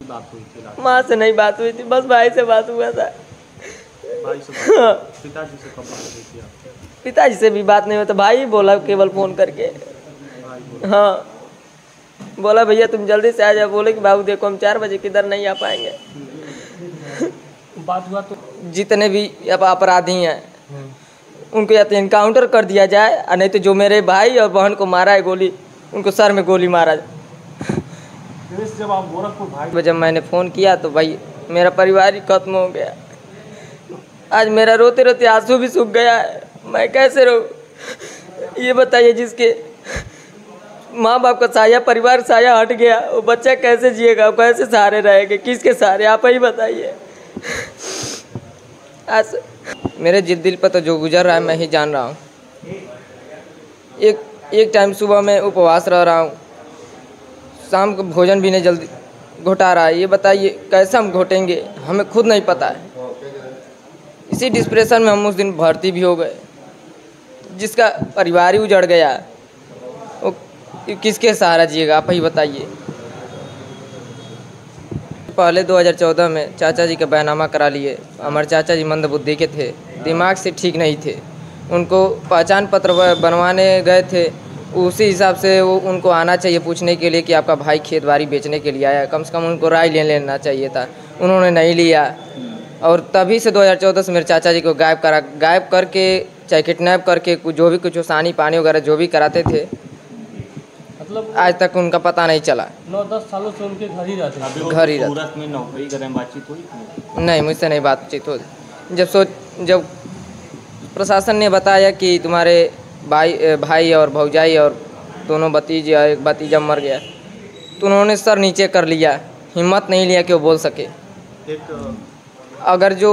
बात हुई थी? माँ से नहीं बात हुई थी, बस भाई से बात हुआ था। भाई से पिताजी से कब बात हुई थी आपकी? पिताजी से भी बात नहीं हुआ था, भाई बोला केवल फ़ोन करके। भाई बोला? हाँ, बोला भैया तुम जल्दी से आ जाओ। बोले कि बाबू देखो हम 4 बजे किधर नहीं आ पाएंगे। बात हुआ तो जितने भी अपराधी हैं उनको या तो इनकाउंटर कर दिया जाए, और नहीं तो जो मेरे भाई और बहन को मारा है गोली, उनको सर में गोली मारा जाए। जब आप गोरखपुर भाई जब मैंने फ़ोन किया तो भाई मेरा परिवार ही खत्म हो गया। आज मेरा रोते रोते आंसू भी सूख गया है। मैं कैसे रहूँ ये बताइए? जिसके माँ बाप का साया, परिवार साया हट गया, वो बच्चा कैसे जिएगा, कैसे सहारे रहेगा, किसके सहारे? आप ही बताइए। आज मेरे दिल पर तो जो गुजर रहा है मैं ही जान रहा हूँ। एक टाइम सुबह में उपवास रह रहा हूँ, शाम को भोजन भी नहीं जल्दी घोटा रहा है। ये बताइए कैसे हम घोटेंगे, हमें खुद नहीं पता है। इसी डिप्रेशन में हम उस दिन भर्ती भी हो गए। जिसका परिवार ही उजड़ गया, वो किसके सहारा जिएगा? आप ही बताइए। पहले 2014 में चाचा जी का बैनामा करा लिए। हमारे चाचा जी मंदबुद्धि के थे, दिमाग से ठीक नहीं थे। उनको पहचान पत्र बनवाने गए थे, उसी हिसाब से वो उनको आना चाहिए पूछने के लिए कि आपका भाई खेत बाड़ी बेचने के लिए आया है। कम से कम उनको राय ले लेना चाहिए था, उन्होंने नहीं लिया। और तभी से 2014 से मेरे चाचा जी को गायब करके, चाहे किडनैप करके, जो भी कुछ सानी पानी वगैरह जो भी कराते थे, मतलब आज तक उनका पता नहीं चला। 9-10 सालों से उनके घर ही रहते हैं। घर ही रहते। सूरत में नौकरी करें, बातचीत हुई? नहीं, मुझसे नहीं बातचीत हुई। जब प्रशासन ने बताया कि तुम्हारे भाई और भौजाई और दोनों भतीजे और एक भतीजा मर गया, तो उन्होंने सर नीचे कर लिया, हिम्मत नहीं लिया कि वो बोल सके। अगर जो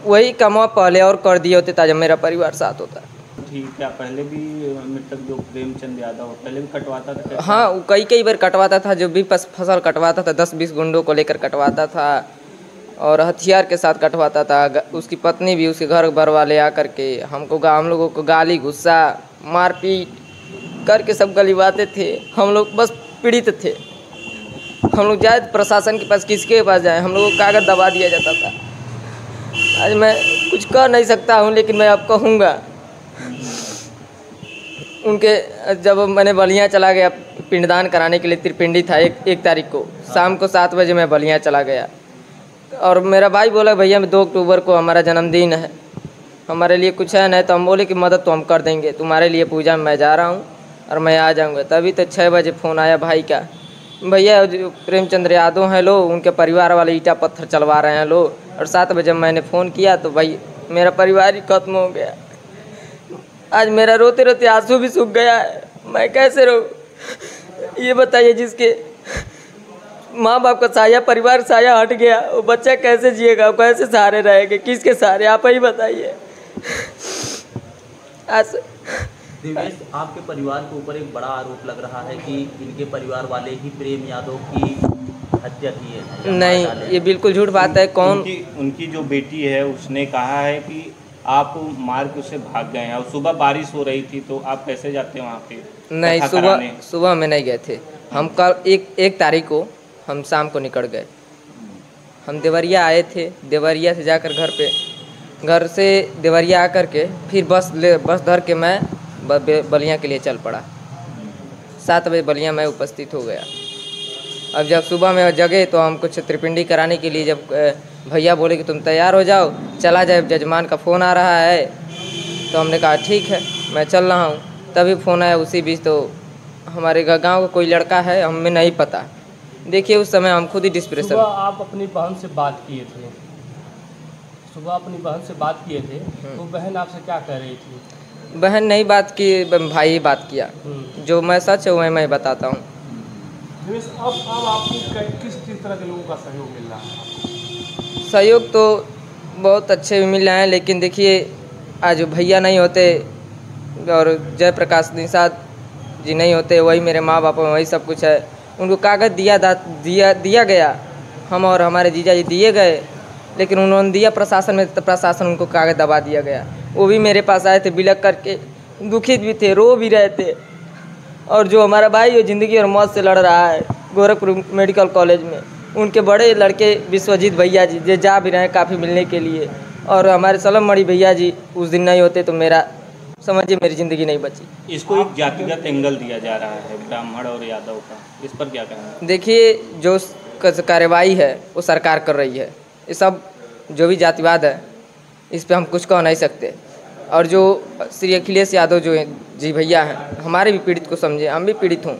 वही कमा पहले और कर दिए होते जब मेरा परिवार साथ होता। ठीक है, पहले भी मृतक जो प्रेमचंद यादव पहले भी कटवाता था? हाँ, वो कई बार कटवाता था। जो भी फसल कटवाता था 10-20 गुंडों को लेकर कटवाता था और हथियार के साथ कटवाता था। उसकी पत्नी भी, उसके घर भर वाले आकर के हम लोगों को गाली गुस्सा मारपीट करके सब गलिवाते थे। हम लोग बस पीड़ित थे। हम लोग जाए प्रशासन के पास, किसके पास जाए? हम लोगों को कागज दबा दिया जाता था। आज मैं कुछ कह नहीं सकता हूँ, लेकिन मैं अब कहूँगा। उनके जब मैंने बलिया चला गया पिंडदान कराने के लिए, त्रिपिंडी था 1 तारीख को शाम को 7 बजे मैं बलिया चला गया। और मेरा भाई बोला भैया 2 अक्टूबर को हमारा जन्मदिन है, हमारे लिए कुछ है नहीं। तो हम बोले कि मदद तो हम कर देंगे, तुम्हारे लिए पूजा में मैं जा रहा हूँ और मैं आ जाऊँगा। तभी तो 6 बजे फ़ोन आया भाई का, भैया जो प्रेमचंद यादव हैं लो, उनके परिवार वाले ईंटा पत्थर चलवा रहे हैं लो। और 7 बजे मैंने फ़ोन किया तो भाई मेरा परिवार ही खत्म हो गया। आज मेरा रोते रोते आंसू भी सूख गया है। मैं कैसे रहूँ ये बताइए? जिसके माँ बाप का साया, परिवार साया हट गया, वो बच्चा कैसे जिएगा, कैसे सहारे रहेगा, किसके सहारे? आप ही बताइए। आज दिवेश, आपके परिवार के ऊपर एक बड़ा आरोप लग रहा है कि इनके परिवार वाले ही प्रेम यादव की हत्या की है। नहीं, ये बिल्कुल झूठ बात है। कौन? उनकी जो बेटी है उसने कहा है कि आप मार के उसे भाग गए हैं, और सुबह बारिश हो रही थी तो आप कैसे जाते हैं वहाँ पे? नहीं, सुबह में नहीं गए थे हम। कल 1 तारीख को हम शाम को निकल गए। हम देवरिया आए थे, देवरिया से जाकर घर से देवरिया आकर के फिर बस धर के मैं बलिया के लिए चल पड़ा। 7 बजे बलिया में उपस्थित हो गया। अब जब सुबह में जगे तो हम कुछ त्रिपिंडी कराने के लिए, जब भैया बोले कि तुम तैयार हो जाओ, चला जाए, जजमान का फ़ोन आ रहा है, तो हमने कहा ठीक है मैं चल रहा हूँ। तभी फ़ोन आया उसी बीच, तो हमारे गांव का कोई लड़का है, हमें नहीं पता। देखिए उस समय हम खुद ही डिप्रेशन। सुबह आप अपनी बहन से बात किए थे, तो बहन आपसे क्या कह रही थी? बहन नहीं बात की, भाई ही बात किया। जो मैं सच है वही मैं बताता हूँ। अब आपको किस तरह के लोगों का सहयोग मिल रहा है? सहयोग तो बहुत अच्छे मिल रहे हैं, लेकिन देखिए आज भैया नहीं होते और जयप्रकाश निषाद जी नहीं होते, वही मेरे माँ बाप वही सब कुछ है। उनको कागज़ दिया गया, हम और हमारे जीजा जी दिए गए, लेकिन उन्होंने दिया प्रशासन में, तो प्रशासन उनको कागज़ दबा दिया गया। वो भी मेरे पास आए थे, बिलख करके दुखित भी थे, रो भी रहे थे। और जो हमारा भाई वो ज़िंदगी और मौत से लड़ रहा है गोरखपुर मेडिकल कॉलेज में, उनके बड़े लड़के विश्वजीत भैया जी जो जा भी रहे हैं काफ़ी मिलने के लिए, और हमारे सलम मणि भैया जी उस दिन नहीं होते तो मेरा समझिए मेरी ज़िंदगी नहीं बची। इसको एक जातिगत एंगल दिया जा रहा है ब्राह्मण और यादव का, इस पर क्या कहना है? देखिए जो कार्रवाई है वो सरकार कर रही है, ये सब जो भी जातिवाद है इस पे हम कुछ कह नहीं सकते। और जो श्री अखिलेश यादव जो जी भैया हैं, हमारे भी पीड़ित को समझे, हम भी पीड़ित हूँ।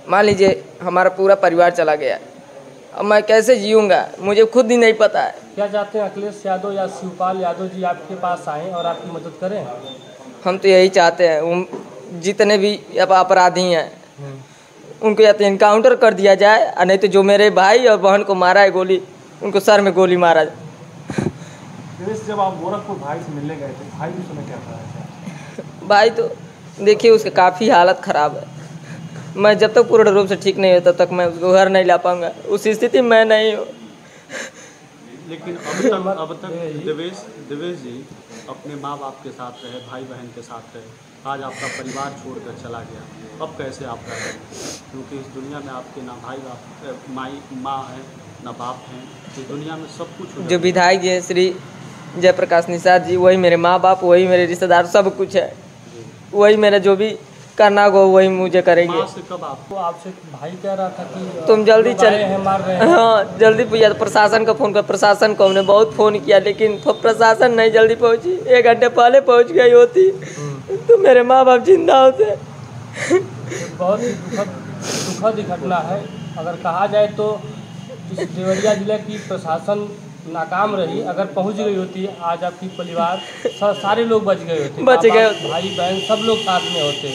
मान लीजिए हमारा पूरा परिवार चला गया, अब मैं कैसे जीऊँगा मुझे खुद ही नहीं पता है। क्या चाहते हैं अखिलेश यादव या शिवपाल यादव जी आपके पास आएँ और आपकी मदद करें? हम तो यही चाहते हैं, जितने भी अपराधी हैं उनको या तो इनकाउंटर कर दिया जाए, और नहीं तो जो मेरे भाई और बहन को मारा है गोली, उनको सर में गोली मारा जाए। जब आप गोरखपुर भाई से मिलने गए थे, भाई उस समय क्या था? भाई तो देखिए उसका काफ़ी हालत ख़राब है, मैं जब तक पूर्ण रूप से ठीक नहीं होता तब तक मैं उसको घर नहीं ला पाऊँगा, उस स्थिति में मैं नहीं हूँ। लेकिन अब तक देवेश जी अपने माँ बाप के साथ रहे, भाई बहन के साथ रहे, आज आपका परिवार छोड़कर चला गया, अब कैसे आप रह रहे हैं? क्योंकि इस दुनिया में आपके ना भाई बाप माँ है ना बाप हैं, इस दुनिया में सब कुछ जो विधायक जी हैं श्री जयप्रकाश निषाद जी, वही मेरे माँ बाप, वही मेरे रिश्तेदार, सब कुछ है, वही मेरा जो भी करना हो वही मुझे करेंगे। से कब आपको आपसे भाई कह रहा था कि तुम जल्दी चले हैं, मार रहे हैं। हाँ जल्दी भैया, प्रशासन का फ़ोन कर, प्रशासन को हमने बहुत फ़ोन किया लेकिन प्रशासन नहीं जल्दी पहुंची, 1 घंटे पहले पहुंच गई होती तो मेरे माँ बाप जिंदा होते। बहुत ही दुखद घटना है। अगर कहा जाए तो इस देवरिया जिले की प्रशासन नाकाम रही, अगर पहुंच गई होती आज आपकी परिवार सारे लोग बच गए होते, बच गए, भाई बहन सब लोग साथ में होते।